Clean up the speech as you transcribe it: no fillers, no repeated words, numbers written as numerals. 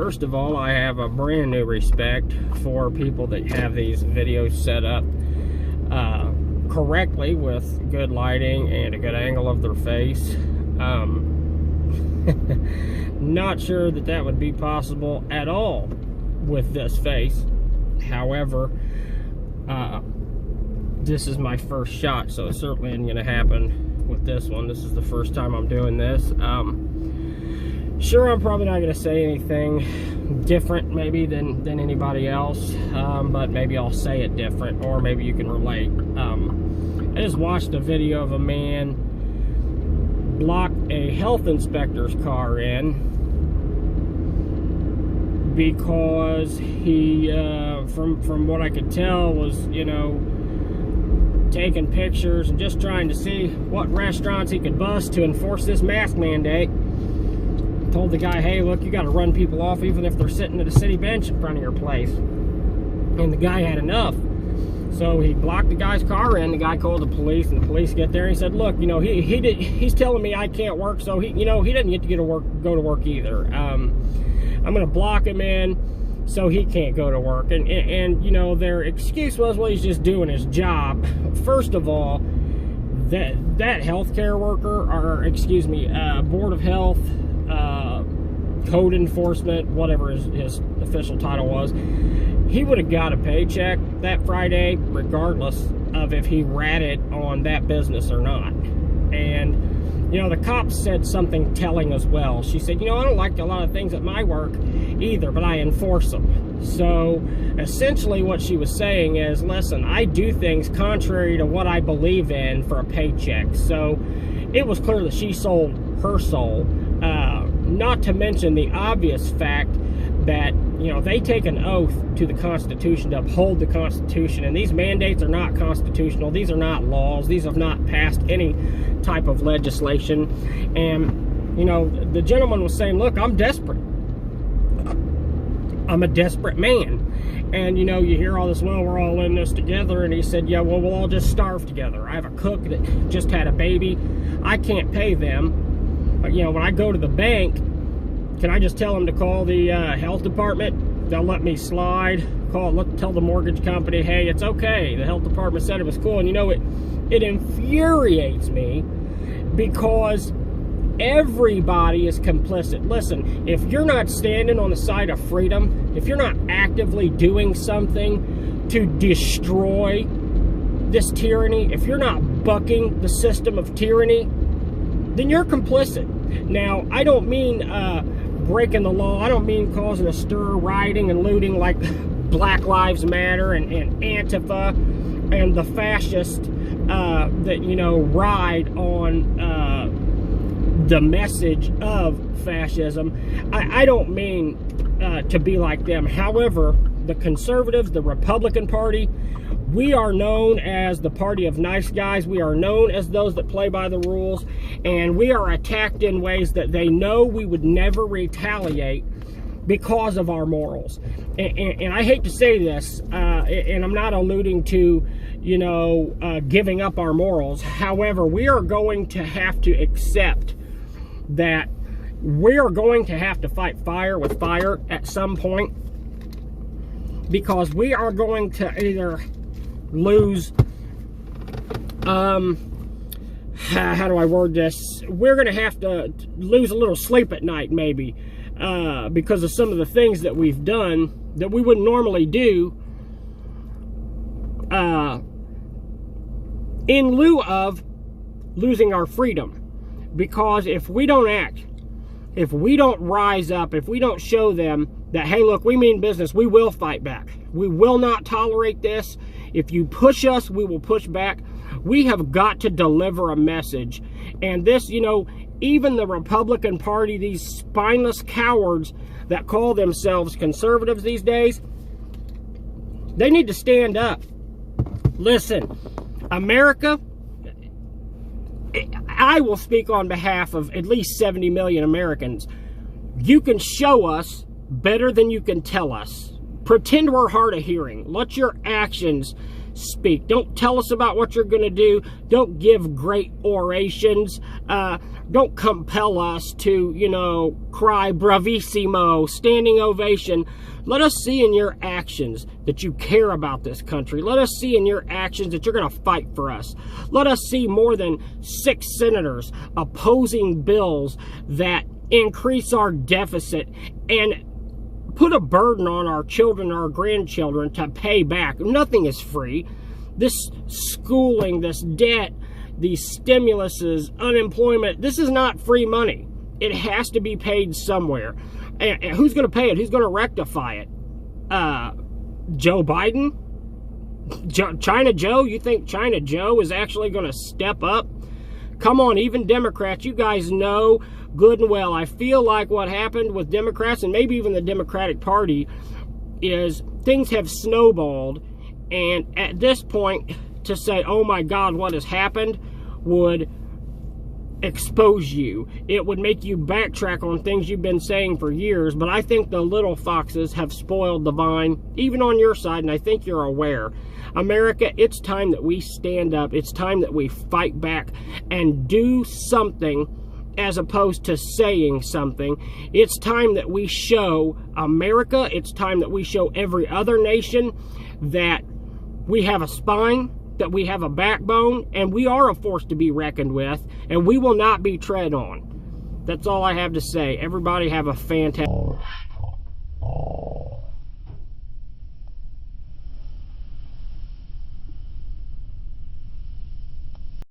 First of all, I have a brand new respect for people that have these videos set up correctly with good lighting and a good angle of their face. Not sure that that would be possible at all with this face. However, this is my first shot, so it certainly isn't going to happen with this one. This is the first time I'm doing this. Sure, I'm probably not going to say anything different maybe than anybody else, but maybe I'll say it different, or maybe you can relate. I just watched a video of a man block a health inspector's car in because he, from what I could tell, was, you know, taking pictures and just trying to see what restaurants he could bust to enforce this mask mandate. Told the guy, hey, look, you got to run people off even if they're sitting at a city bench in front of your place. And the guy had enough. So he blocked the guy's car in. The guy called the police, and the police get there. And he said, look, you know, he's telling me I can't work, so he doesn't get to go to work either. I'm going to block him in so he can't go to work. And you know, their excuse was, well, he's just doing his job. First of all, that healthcare worker, or excuse me, Board of Health, code enforcement, whatever his official title was, he would have got a paycheck that Friday regardless of if he ratted on that business or not. And you know, the cops said something telling as well. She said, you know, I don't like a lot of things at my work either, but I enforce them. So essentially what she was saying is, listen, I do things contrary to what I believe in for a paycheck. So it was clear that she sold her soul. Not to mention the obvious fact that, you know, they take an oath to the Constitution to uphold the Constitution, and these mandates are not constitutional. These are not laws. These have not passed any type of legislation. And, you know, the gentleman was saying, look, I'm desperate. I'm a desperate man. And, you know, you hear all this, well, we're all in this together. And he said, yeah, well, we'll all just starve together. I have a cook that just had a baby. I can't pay them. You know, when I go to the bank, can I just tell them to call the health department? They'll let me slide. Tell the mortgage company, hey, it's okay. The health department said it was cool. And you know, it infuriates me because everybody is complicit. Listen, if you're not standing on the side of freedom, if you're not actively doing something to destroy this tyranny, if you're not bucking the system of tyranny, then you're complicit. Now, I don't mean breaking the law. I don't mean causing a stir, rioting and looting like Black Lives Matter and Antifa and the fascists that, you know, ride on the message of fascism. I don't mean to be like them. However, the conservatives, the Republican Party, we are known as the party of nice guys. We are known as those that play by the rules, and we are attacked in ways that they know we would never retaliate because of our morals. And I hate to say this, and I'm not alluding to, you know, giving up our morals. However, we are going to have to accept that we are going to have to fight fire with fire at some point, because we are going to either lose, how do I word this? We're going to have to lose a little sleep at night, maybe, because of some of the things that we've done that we wouldn't normally do, in lieu of losing our freedom. Because if we don't act, if we don't rise up, if we don't show them that, hey, look, we mean business, we will fight back. We will not tolerate this. If you push us, we will push back. We have got to deliver a message. And this, you know, even the Republican Party, these spineless cowards that call themselves conservatives these days, they need to stand up. Listen, America, I will speak on behalf of at least 70 million Americans. You can show us better than you can tell us. Pretend we're hard of hearing. Let your actions speak. Don't tell us about what you're going to do. Don't give great orations. Don't compel us to, you know, cry bravissimo, standing ovation. Let us see in your actions that you care about this country. Let us see in your actions that you're going to fight for us. Let us see more than 6 senators opposing bills that increase our deficit and put a burden on our children, our grandchildren to pay back. Nothing is free. This schooling, this debt, these stimuluses, unemployment, this is not free money. It has to be paid somewhere. And who's going to pay it? Who's going to rectify it? Joe Biden? China Joe? You think China Joe is actually going to step up? Come on, even Democrats, you guys know good and well. I feel like what happened with Democrats, and maybe even the Democratic Party, is things have snowballed. And at this point, to say, oh my God, what has happened, would expose you. It would make you backtrack on things you've been saying for years. But I think the little foxes have spoiled the vine, even on your side, and I think you're aware. America, it's time that we stand up. It's time that we fight back and do something as opposed to saying something. It's time that we show America, it's time that we show every other nation that we have a spine, that we have a backbone, and we are a force to be reckoned with, and we will not be tread on. That's all I have to say. Everybody have a fantastic...